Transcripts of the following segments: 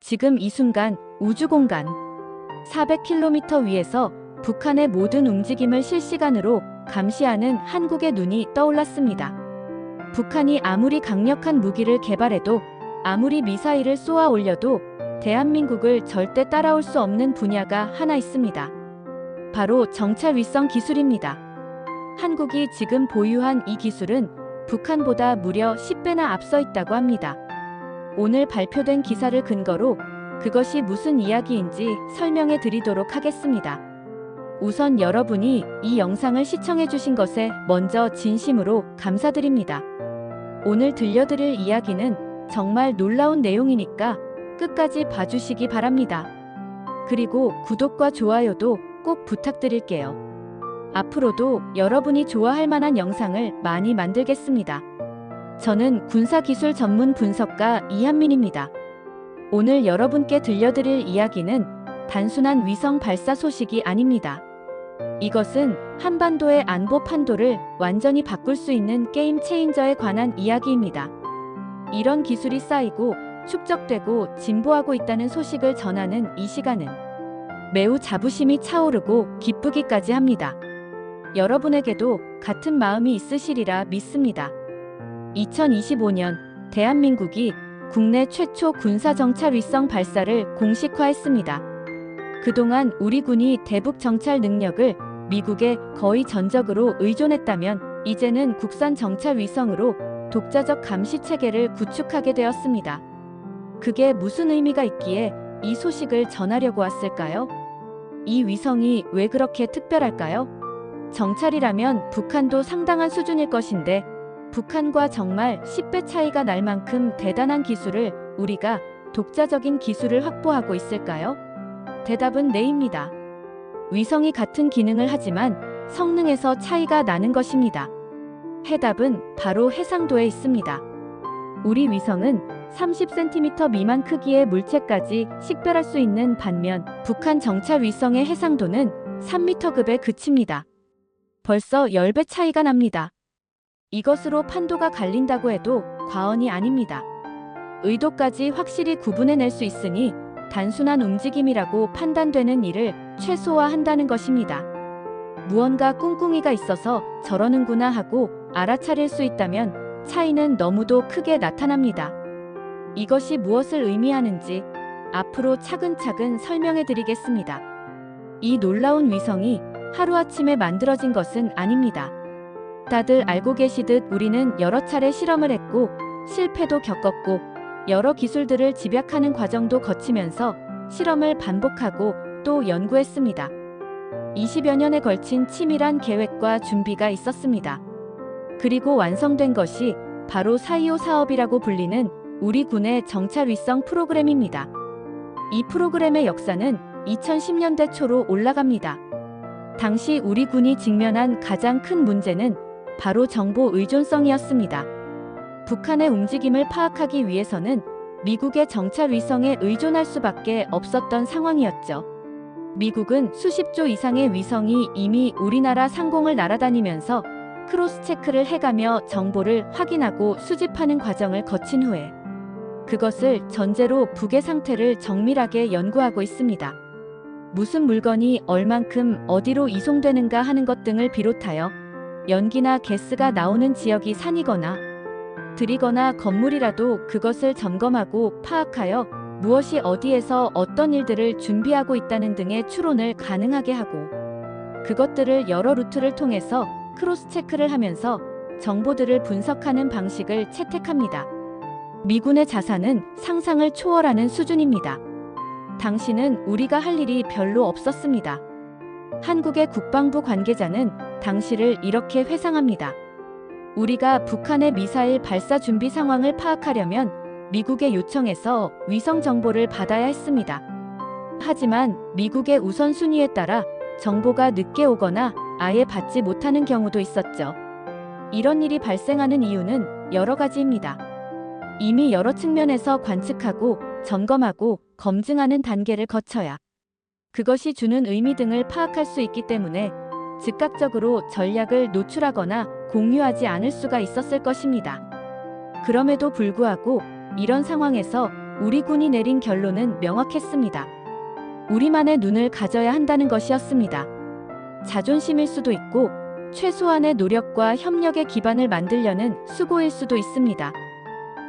지금 이 순간 우주공간 400km 위에서 북한의 모든 움직임을 실시간으로 감시하는 한국의 눈이 떠올랐습니다. 북한이 아무리 강력한 무기를 개발해도 아무리 미사일을 쏘아 올려도 대한민국을 절대 따라올 수 없는 분야가 하나 있습니다. 바로 정찰 위성 기술입니다. 한국이 지금 보유한 이 기술은 북한보다 무려 10배나 앞서 있다고 합니다. 오늘 발표된 기사를 근거로 그것이 무슨 이야기인지 설명해 드리도록 하겠습니다. 우선 여러분이 이 영상을 시청해 주신 것에 먼저 진심으로 감사드립니다. 오늘 들려드릴 이야기는 정말 놀라운 내용이니까 끝까지 봐주시기 바랍니다. 그리고 구독과 좋아요도 꼭 부탁드릴게요. 앞으로도 여러분이 좋아할 만한 영상을 많이 만들겠습니다. 저는 군사기술 전문 분석가 이한민입니다. 오늘 여러분께 들려드릴 이야기는 단순한 위성 발사 소식이 아닙니다. 이것은 한반도의 안보 판도를 완전히 바꿀 수 있는 게임 체인저에 관한 이야기입니다. 이런 기술이 쌓이고 축적되고 진보하고 있다는 소식을 전하는 이 시간은 매우 자부심이 차오르고 기쁘기까지 합니다. 여러분에게도 같은 마음이 있으시리라 믿습니다. 2025년 대한민국이 국내 최초 군사정찰 위성 발사를 공식화했습니다. 그동안 우리 군이 대북 정찰 능력을 미국에 거의 전적으로 의존했다면 이제는 국산 정찰 위성으로 독자적 감시 체계를 구축하게 되었습니다. 그게 무슨 의미가 있기에 이 소식을 전하려고 왔을까요? 이 위성이 왜 그렇게 특별할까요? 정찰이라면 북한도 상당한 수준일 것인데 북한과 정말 10배 차이가 날 만큼 대단한 기술을 우리가 독자적인 기술을 확보하고 있을까요? 대답은 네입니다. 위성이 같은 기능을 하지만 성능에서 차이가 나는 것입니다. 해답은 바로 해상도에 있습니다. 우리 위성은 30cm 미만 크기의 물체까지 식별할 수 있는 반면 북한 정찰 위성의 해상도는 3m급에 그칩니다. 벌써 10배 차이가 납니다. 이것으로 판도가 갈린다고 해도 과언이 아닙니다. 의도까지 확실히 구분해낼 수 있으니 단순한 움직임이라고 판단되는 일을 최소화한다는 것입니다. 무언가 꿍꿍이가 있어서 저러는구나 하고 알아차릴 수 있다면 차이는 너무도 크게 나타납니다. 이것이 무엇을 의미하는지 앞으로 차근차근 설명해 드리겠습니다. 이 놀라운 위성이 하루아침에 만들어진 것은 아닙니다. 다들 알고 계시듯 우리는 여러 차례 실험을 했고 실패도 겪었고 여러 기술들을 집약하는 과정도 거치면서 실험을 반복하고 또 연구했습니다. 20여 년에 걸친 치밀한 계획과 준비가 있었습니다. 그리고 완성된 것이 바로 4.25 사업이라고 불리는 우리 군의 정찰 위성 프로그램입니다. 이 프로그램의 역사는 2010년대 초로 올라갑니다. 당시 우리 군이 직면한 가장 큰 문제는 바로 정보 의존성이었습니다. 북한의 움직임을 파악하기 위해서는 미국의 정찰 위성에 의존할 수밖에 없었던 상황이었죠. 미국은 수십 조 이상의 위성이 이미 우리나라 상공을 날아다니면서 크로스 체크를 해가며 정보를 확인하고 수집하는 과정을 거친 후에 그것을 전제로 북의 상태를 정밀하게 연구하고 있습니다. 무슨 물건이 얼만큼 어디로 이송되는가 하는 것 등을 비롯하여 연기나 가스가 나오는 지역이 산이거나 들이거나 건물이라도 그것을 점검하고 파악하여 무엇이 어디에서 어떤 일들을 준비하고 있다는 등의 추론을 가능하게 하고 그것들을 여러 루트를 통해서 크로스 체크를 하면서 정보들을 분석하는 방식을 채택합니다. 미군의 자산은 상상을 초월하는 수준입니다. 당시는 우리가 할 일이 별로 없었습니다. 한국의 국방부 관계자는 당시를 이렇게 회상합니다. 우리가 북한의 미사일 발사 준비 상황을 파악하려면 미국의 요청에서 위성 정보를 받아야 했습니다. 하지만 미국의 우선순위에 따라 정보가 늦게 오거나 아예 받지 못하는 경우도 있었죠. 이런 일이 발생하는 이유는 여러 가지입니다. 이미 여러 측면에서 관측하고 점검하고 검증하는 단계를 거쳐야 그것이 주는 의미 등을 파악할 수 있기 때문에 즉각적으로 전략을 노출하거나 공유하지 않을 수가 있었을 것입니다. 그럼에도 불구하고 이런 상황에서 우리 군이 내린 결론은 명확했습니다. 우리만의 눈을 가져야 한다는 것이었습니다. 자존심일 수도 있고 최소한의 노력과 협력의 기반을 만들려는 수고일 수도 있습니다.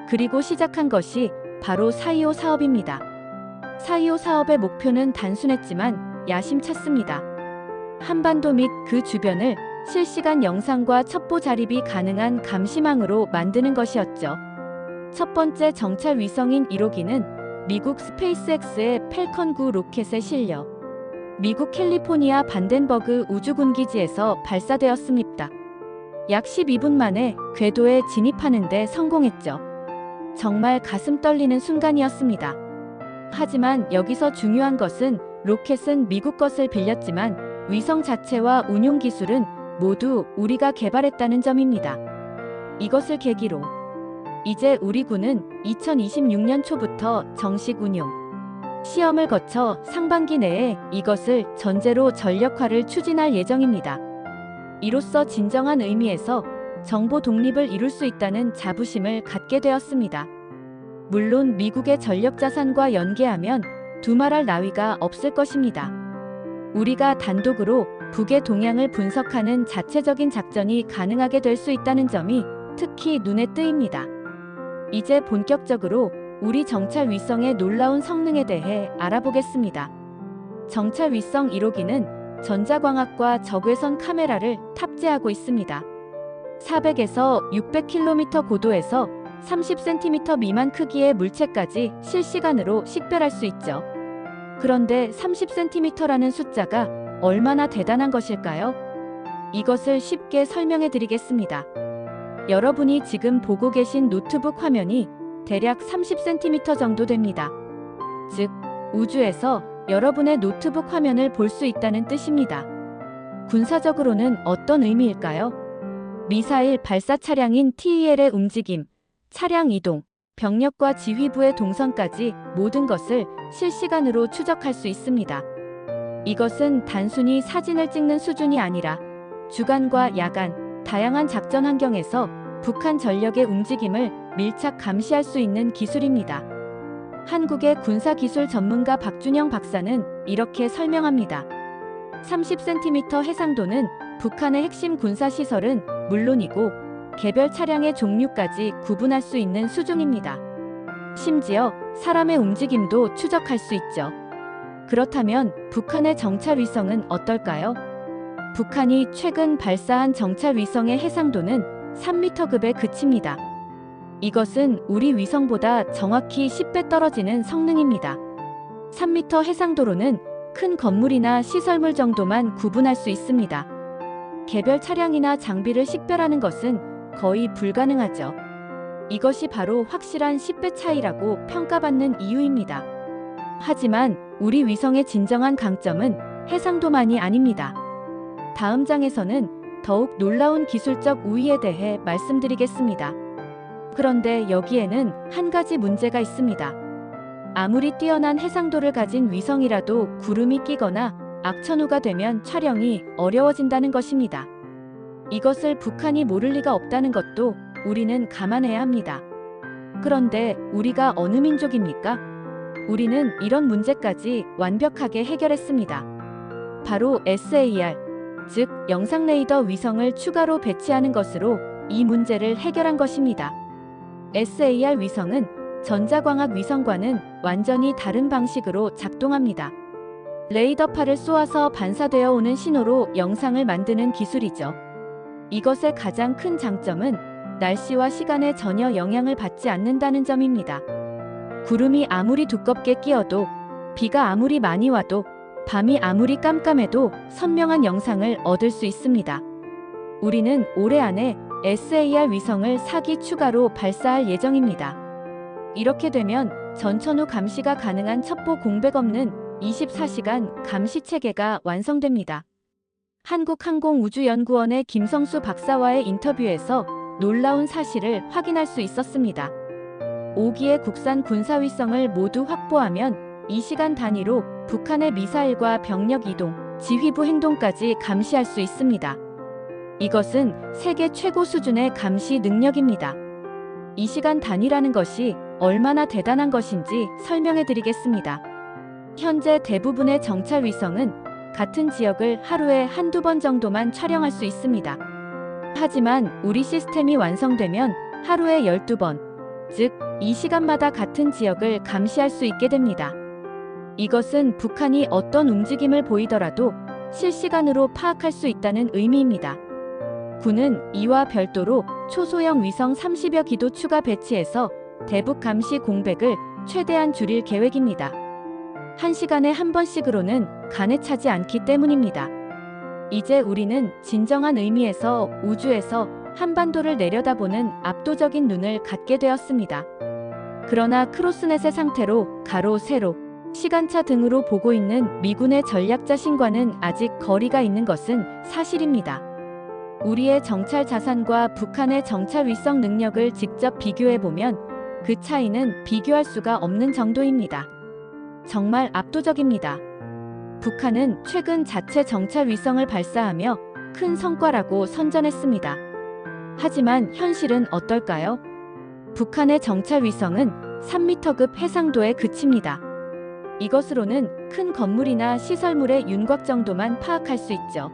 그리고 시작한 것이 바로 4.25 사업입니다. 4.25 사업의 목표는 단순했지만 야심찼습니다. 한반도 및 그 주변을 실시간 영상과 첩보 자립이 가능한 감시망으로 만드는 것이었죠. 첫 번째 정찰 위성인 1호기는 미국 스페이스X의 팰컨 9 로켓에 실려 미국 캘리포니아 반덴버그 우주군기지에서 발사되었습니다. 약 12분 만에 궤도에 진입하는 데 성공했죠. 정말 가슴 떨리는 순간이었습니다. 하지만 여기서 중요한 것은 로켓은 미국 것을 빌렸지만 위성 자체와 운용 기술은 모두 우리가 개발했다는 점입니다. 이것을 계기로 이제 우리 군은 2026년 초부터 정식 운용 시험을 거쳐 상반기 내에 이것을 전제로 전력화를 추진할 예정입니다. 이로써 진정한 의미에서 정보 독립을 이룰 수 있다는 자부심을 갖게 되었습니다. 물론 미국의 전력 자산과 연계하면 두말할 나위가 없을 것입니다. 우리가 단독으로 북의 동향을 분석하는 자체적인 작전이 가능하게 될 수 있다는 점이 특히 눈에 띄입니다. 이제 본격적으로 우리 정찰 위성의 놀라운 성능에 대해 알아보겠습니다. 정찰 위성 1호기는 전자광학과 적외선 카메라를 탑재하고 있습니다. 400에서 600km 고도에서 30cm 미만 크기의 물체까지 실시간으로 식별할 수 있죠. 그런데 30cm라는 숫자가 얼마나 대단한 것일까요? 이것을 쉽게 설명해 드리겠습니다. 여러분이 지금 보고 계신 노트북 화면이 대략 30cm 정도 됩니다. 즉, 우주에서 여러분의 노트북 화면을 볼 수 있다는 뜻입니다. 군사적으로는 어떤 의미일까요? 미사일 발사 차량인 TEL의 움직임, 차량 이동, 병력과 지휘부의 동선까지 모든 것을 실시간으로 추적할 수 있습니다. 이것은 단순히 사진을 찍는 수준이 아니라 주간과 야간, 다양한 작전 환경에서 북한 전력의 움직임을 밀착 감시할 수 있는 기술입니다. 한국의 군사기술 전문가 박준영 박사는 이렇게 설명합니다. 30cm 해상도는 북한의 핵심 군사시설은 물론이고 개별 차량의 종류까지 구분할 수 있는 수준입니다. 심지어 사람의 움직임도 추적할 수 있죠. 그렇다면 북한의 정찰 위성은 어떨까요? 북한이 최근 발사한 정찰 위성의 해상도는 3m급에 그칩니다. 이것은 우리 위성보다 정확히 10배 떨어지는 성능입니다. 3m 해상도로는 큰 건물이나 시설물 정도만 구분할 수 있습니다. 개별 차량이나 장비를 식별하는 것은 거의 불가능하죠. 이것이 바로 확실한 10배 차이라고 평가받는 이유입니다. 하지만 우리 위성의 진정한 강점은 해상도만이 아닙니다. 다음 장에서는 더욱 놀라운 기술적 우위에 대해 말씀드리겠습니다. 그런데 여기에는 한 가지 문제가 있습니다. 아무리 뛰어난 해상도를 가진 위성이라도 구름이 끼거나 악천후가 되면 촬영이 어려워진다는 것입니다. 이것을 북한이 모를 리가 없다는 것도 우리는 감안해야 합니다. 그런데 우리가 어느 민족입니까? 우리는 이런 문제까지 완벽하게 해결했습니다. 바로 SAR, 즉 영상 레이더 위성을 추가로 배치하는 것으로 이 문제를 해결한 것입니다. SAR 위성은 전자광학 위성과는 완전히 다른 방식으로 작동합니다. 레이더파를 쏘아서 반사되어 오는 신호로 영상을 만드는 기술이죠. 이것의 가장 큰 장점은 날씨와 시간에 전혀 영향을 받지 않는다는 점입니다. 구름이 아무리 두껍게 끼어도, 비가 아무리 많이 와도, 밤이 아무리 깜깜해도 선명한 영상을 얻을 수 있습니다. 우리는 올해 안에 SAR 위성을 4기 추가로 발사할 예정입니다. 이렇게 되면 전천후 감시가 가능한 첩보 공백 없는 24시간 감시 체계가 완성됩니다. 한국항공우주연구원의 김성수 박사와의 인터뷰에서 놀라운 사실을 확인할 수 있었습니다. 5기의 국산 군사위성을 모두 확보하면 2시간 단위로 북한의 미사일과 병력 이동, 지휘부 행동까지 감시할 수 있습니다. 이것은 세계 최고 수준의 감시 능력입니다. 2시간 단위라는 것이 얼마나 대단한 것인지 설명해 드리겠습니다. 현재 대부분의 정찰 위성은 같은 지역을 하루에 한두 번 정도만 촬영할 수 있습니다. 하지만 우리 시스템이 완성되면 하루에 12번, 즉 2시간마다 같은 지역을 감시할 수 있게 됩니다. 이것은 북한이 어떤 움직임을 보이더라도 실시간으로 파악할 수 있다는 의미입니다. 군은 이와 별도로 초소형 위성 30여 기도 추가 배치해서 대북 감시 공백을 최대한 줄일 계획입니다. 1시간에 한 번씩으로는 간에 차지 않기 때문입니다. 이제 우리는 진정한 의미에서 우주에서 한반도를 내려다보는 압도적인 눈을 갖게 되었습니다. 그러나 크로스넷의 상태로 가로, 세로, 시간차 등으로 보고 있는 미군의 전략자 신과는 아직 거리가 있는 것은 사실입니다. 우리의 정찰 자산과 북한의 정찰 위성 능력을 직접 비교해보면 그 차이는 비교할 수가 없는 정도입니다. 정말 압도적입니다. 북한은 최근 자체 정찰 위성을 발사하며 큰 성과라고 선전했습니다. 하지만 현실은 어떨까요? 북한의 정찰 위성은 3m급 해상도에 그칩니다. 이것으로는 큰 건물이나 시설물의 윤곽 정도만 파악할 수 있죠.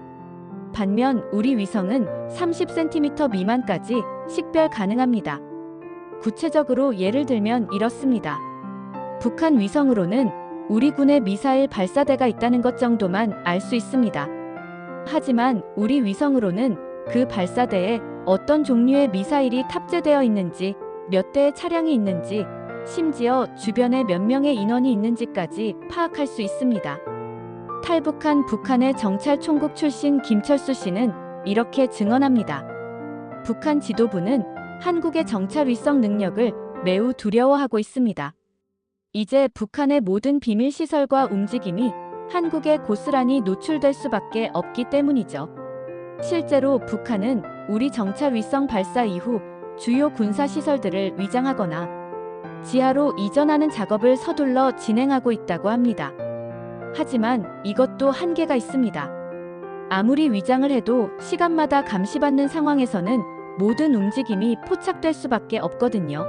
반면 우리 위성은 30cm 미만까지 식별 가능합니다. 구체적으로 예를 들면 이렇습니다. 북한 위성으로는 우리 군의 미사일 발사대가 있다는 것 정도만 알 수 있습니다. 하지만 우리 위성으로는 그 발사대에 어떤 종류의 미사일이 탑재되어 있는지, 몇 대의 차량이 있는지, 심지어 주변에 몇 명의 인원이 있는지까지 파악할 수 있습니다. 탈북한 북한의 정찰총국 출신 김철수 씨는 이렇게 증언합니다. 북한 지도부는 한국의 정찰 위성 능력을 매우 두려워하고 있습니다. 이제 북한의 모든 비밀 시설과 움직임이 한국에 고스란히 노출될 수밖에 없기 때문이죠. 실제로 북한은 우리 정찰 위성 발사 이후 주요 군사 시설들을 위장하거나 지하로 이전하는 작업을 서둘러 진행하고 있다고 합니다. 하지만 이것도 한계가 있습니다. 아무리 위장을 해도 시간마다 감시받는 상황에서는 모든 움직임이 포착될 수밖에 없거든요.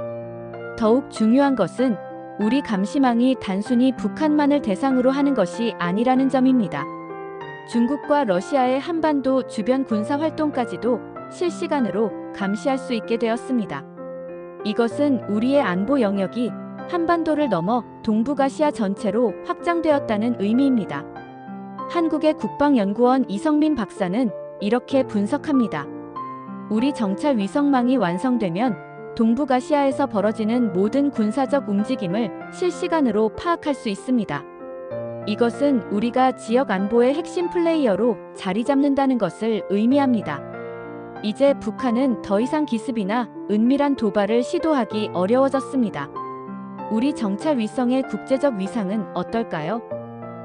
더욱 중요한 것은 우리 감시망이 단순히 북한만을 대상으로 하는 것이 아니라는 점입니다. 중국과 러시아의 한반도 주변 군사 활동까지도 실시간으로 감시할 수 있게 되었습니다. 이것은 우리의 안보 영역이 한반도를 넘어 동북아시아 전체로 확장되었다는 의미입니다. 한국의 국방연구원 이성민 박사는 이렇게 분석합니다. 우리 정찰 위성망이 완성되면 동북아시아에서 벌어지는 모든 군사적 움직임을 실시간으로 파악할 수 있습니다. 이것은 우리가 지역 안보의 핵심 플레이어로 자리 잡는다는 것을 의미합니다. 이제 북한은 더 이상 기습이나 은밀한 도발을 시도하기 어려워졌습니다. 우리 정찰 위성의 국제적 위상은 어떨까요?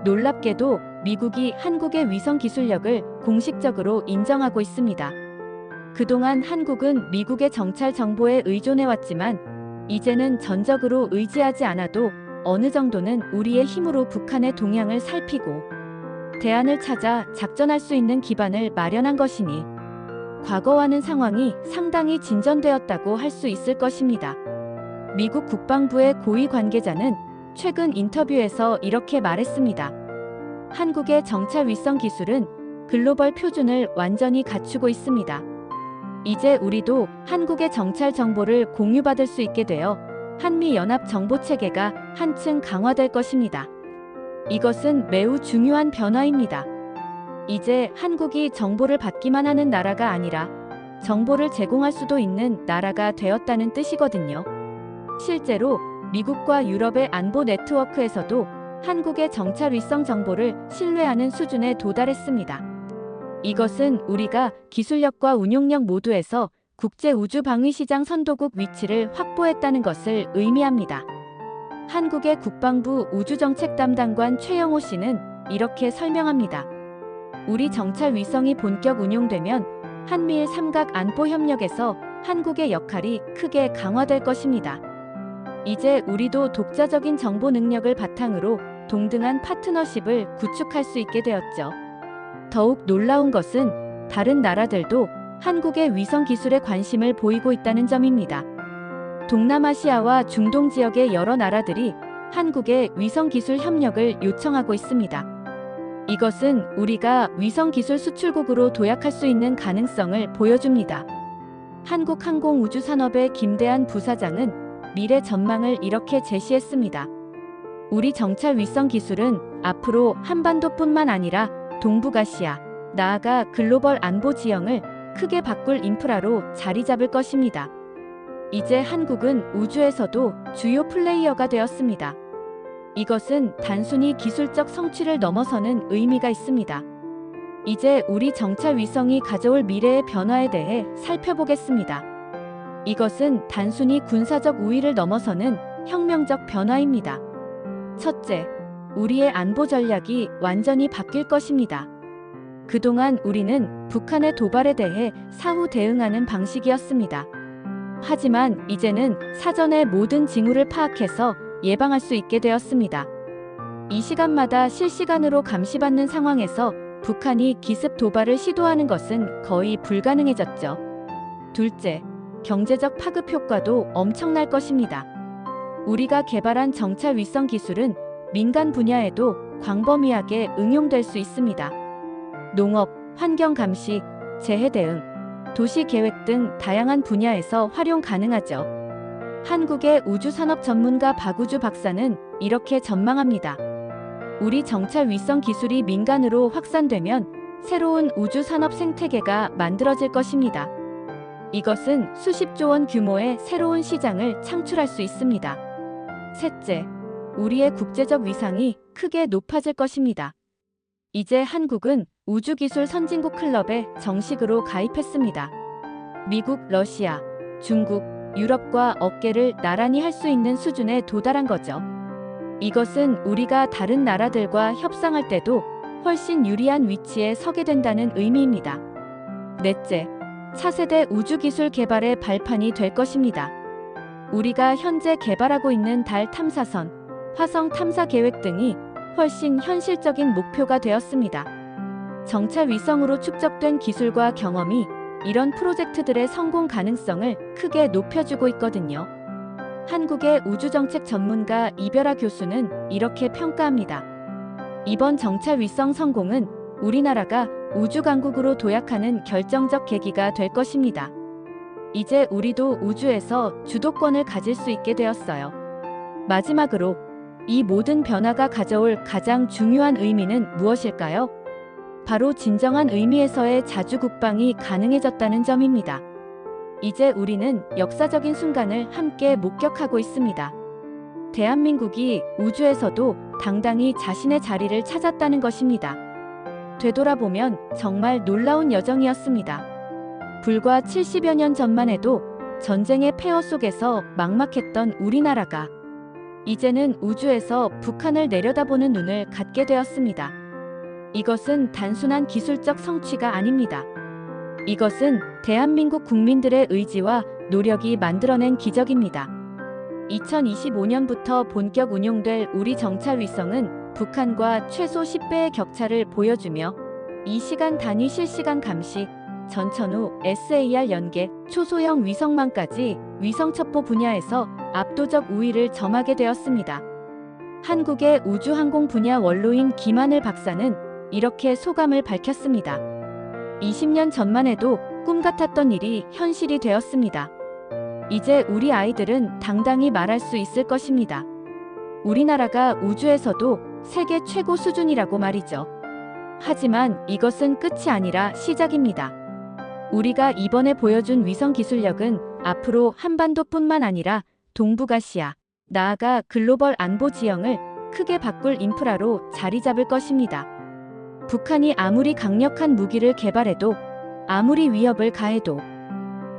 놀랍게도 미국이 한국의 위성 기술력을 공식적으로 인정하고 있습니다. 그동안 한국은 미국의 정찰 정보에 의존해왔지만 이제는 전적으로 의지하지 않아도 어느 정도는 우리의 힘으로 북한의 동향을 살피고 대안을 찾아 작전할 수 있는 기반을 마련한 것이니 과거와는 상황이 상당히 진전되었다고 할 수 있을 것입니다. 미국 국방부의 고위 관계자는 최근 인터뷰에서 이렇게 말했습니다. 한국의 정찰 위성 기술은 글로벌 표준을 완전히 갖추고 있습니다. 이제 우리도 한국의 정찰 정보를 공유받을 수 있게 되어 한미연합 정보체계가 한층 강화될 것입니다. 이것은 매우 중요한 변화입니다. 이제 한국이 정보를 받기만 하는 나라가 아니라 정보를 제공할 수도 있는 나라가 되었다는 뜻이거든요. 실제로 미국과 유럽의 안보 네트워크에서도 한국의 정찰 위성 정보를 신뢰하는 수준에 도달했습니다. 이것은 우리가 기술력과 운용력 모두에서 국제 우주 방위 시장 선도국 위치를 확보했다는 것을 의미합니다. 한국의 국방부 우주정책 담당관 최영호 씨는 이렇게 설명합니다. 우리 정찰 위성이 본격 운용되면 한미일 삼각 안보 협력에서 한국의 역할이 크게 강화될 것입니다. 이제 우리도 독자적인 정보 능력을 바탕으로 동등한 파트너십을 구축할 수 있게 되었죠. 더욱 놀라운 것은 다른 나라들도 한국의 위성 기술에 관심을 보이고 있다는 점입니다. 동남아시아와 중동 지역의 여러 나라들이 한국의 위성기술 협력을 요청하고 있습니다. 이것은 우리가 위성기술 수출국으로 도약할 수 있는 가능성을 보여줍니다. 한국항공우주산업의 김대한 부사장은 미래 전망을 이렇게 제시했습니다. 우리 정찰 위성 기술은 앞으로 한반도뿐만 아니라 동북아시아, 나아가 글로벌 안보 지형을 크게 바꿀 인프라로 자리 잡을 것입니다. 이제 한국은 우주에서도 주요 플레이어가 되었습니다. 이것은 단순히 기술적 성취를 넘어서는 의미가 있습니다. 이제 우리 정찰 위성이 가져올 미래의 변화에 대해 살펴보겠습니다. 이것은 단순히 군사적 우위를 넘어서는 혁명적 변화입니다. 첫째, 우리의 안보 전략이 완전히 바뀔 것입니다. 그동안 우리는 북한의 도발에 대해 사후 대응하는 방식이었습니다. 하지만 이제는 사전에 모든 징후를 파악해서 예방할 수 있게 되었습니다. 이 시간마다 실시간으로 감시받는 상황에서 북한이 기습 도발을 시도하는 것은 거의 불가능해졌죠. 둘째, 경제적 파급 효과도 엄청날 것입니다. 우리가 개발한 정찰 위성 기술은 민간 분야에도 광범위하게 응용될 수 있습니다. 농업, 환경 감시, 재해 대응, 도시 계획 등 다양한 분야에서 활용 가능하죠. 한국의 우주산업 전문가 박우주 박사는 이렇게 전망합니다. 우리 정찰 위성 기술이 민간으로 확산되면 새로운 우주산업 생태계가 만들어질 것입니다. 이것은 수십조 원 규모의 새로운 시장을 창출할 수 있습니다. 셋째, 우리의 국제적 위상이 크게 높아질 것입니다. 이제 한국은 우주기술 선진국 클럽에 정식으로 가입했습니다. 미국, 러시아, 중국, 유럽과 어깨를 나란히 할 수 있는 수준에 도달한 거죠. 이것은 우리가 다른 나라들과 협상할 때도 훨씬 유리한 위치에 서게 된다는 의미입니다. 넷째, 차세대 우주기술 개발의 발판이 될 것입니다. 우리가 현재 개발하고 있는 달 탐사선, 화성 탐사 계획 등이 훨씬 현실적인 목표가 되었습니다. 정찰 위성으로 축적된 기술과 경험이 이런 프로젝트들의 성공 가능성을 크게 높여주고 있거든요. 한국의 우주정책 전문가 이별아 교수는 이렇게 평가합니다. 이번 정찰 위성 성공은 우리나라가 우주강국으로 도약하는 결정적 계기가 될 것입니다. 이제 우리도 우주에서 주도권을 가질 수 있게 되었어요. 마지막으로 이 모든 변화가 가져올 가장 중요한 의미는 무엇일까요? 바로 진정한 의미에서의 자주국방이 가능해졌다는 점입니다. 이제 우리는 역사적인 순간을 함께 목격하고 있습니다. 대한민국이 우주에서도 당당히 자신의 자리를 찾았다는 것입니다. 되돌아보면 정말 놀라운 여정이었습니다. 불과 70여 년 전만 해도 전쟁의 폐허 속에서 막막했던 우리나라가 이제는 우주에서 북한을 내려다보는 눈을 갖게 되었습니다. 이것은 단순한 기술적 성취가 아닙니다. 이것은 대한민국 국민들의 의지와 노력이 만들어낸 기적입니다. 2025년부터 본격 운용될 우리 정찰 위성은 북한과 최소 10배의 격차를 보여주며 이 시간 단위 실시간 감시, 전천후 SAR 연계, 초소형 위성망까지 위성 첩보 분야에서 압도적 우위를 점하게 되었습니다. 한국의 우주항공 분야 원로인 김하늘 박사는 이렇게 소감을 밝혔습니다. 20년 전만 해도 꿈 같았던 일이 현실이 되었습니다. 이제 우리 아이들은 당당히 말할 수 있을 것입니다. 우리나라가 우주에서도 세계 최고 수준이라고 말이죠. 하지만 이것은 끝이 아니라 시작입니다. 우리가 이번에 보여준 위성 기술력은 앞으로 한반도뿐만 아니라 동북아시아, 나아가 글로벌 안보 지형을 크게 바꿀 인프라로 자리 잡을 것입니다. 북한이 아무리 강력한 무기를 개발해도, 아무리 위협을 가해도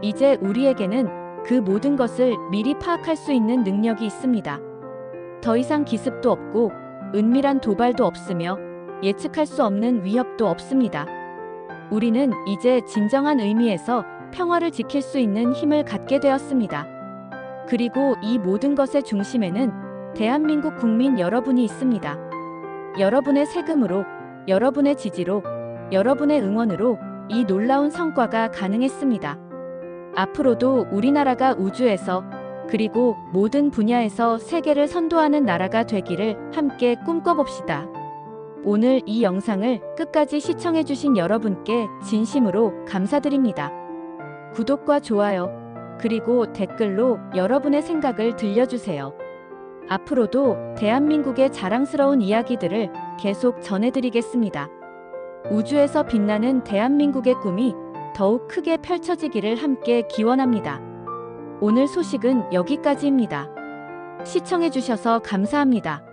이제 우리에게는 그 모든 것을 미리 파악할 수 있는 능력이 있습니다. 더 이상 기습도 없고 은밀한 도발도 없으며 예측할 수 없는 위협도 없습니다. 우리는 이제 진정한 의미에서 평화를 지킬 수 있는 힘을 갖게 되었습니다. 그리고 이 모든 것의 중심에는 대한민국 국민 여러분이 있습니다. 여러분의 세금으로, 여러분의 지지로, 여러분의 응원으로 이 놀라운 성과가 가능했습니다. 앞으로도 우리나라가 우주에서 그리고 모든 분야에서 세계를 선도하는 나라가 되기를 함께 꿈꿔봅시다. 오늘 이 영상을 끝까지 시청해주신 여러분께 진심으로 감사드립니다. 구독과 좋아요, 그리고 댓글로 여러분의 생각을 들려주세요. 앞으로도 대한민국의 자랑스러운 이야기들을 계속 전해드리겠습니다. 우주에서 빛나는 대한민국의 꿈이 더욱 크게 펼쳐지기를 함께 기원합니다. 오늘 소식은 여기까지입니다. 시청해주셔서 감사합니다.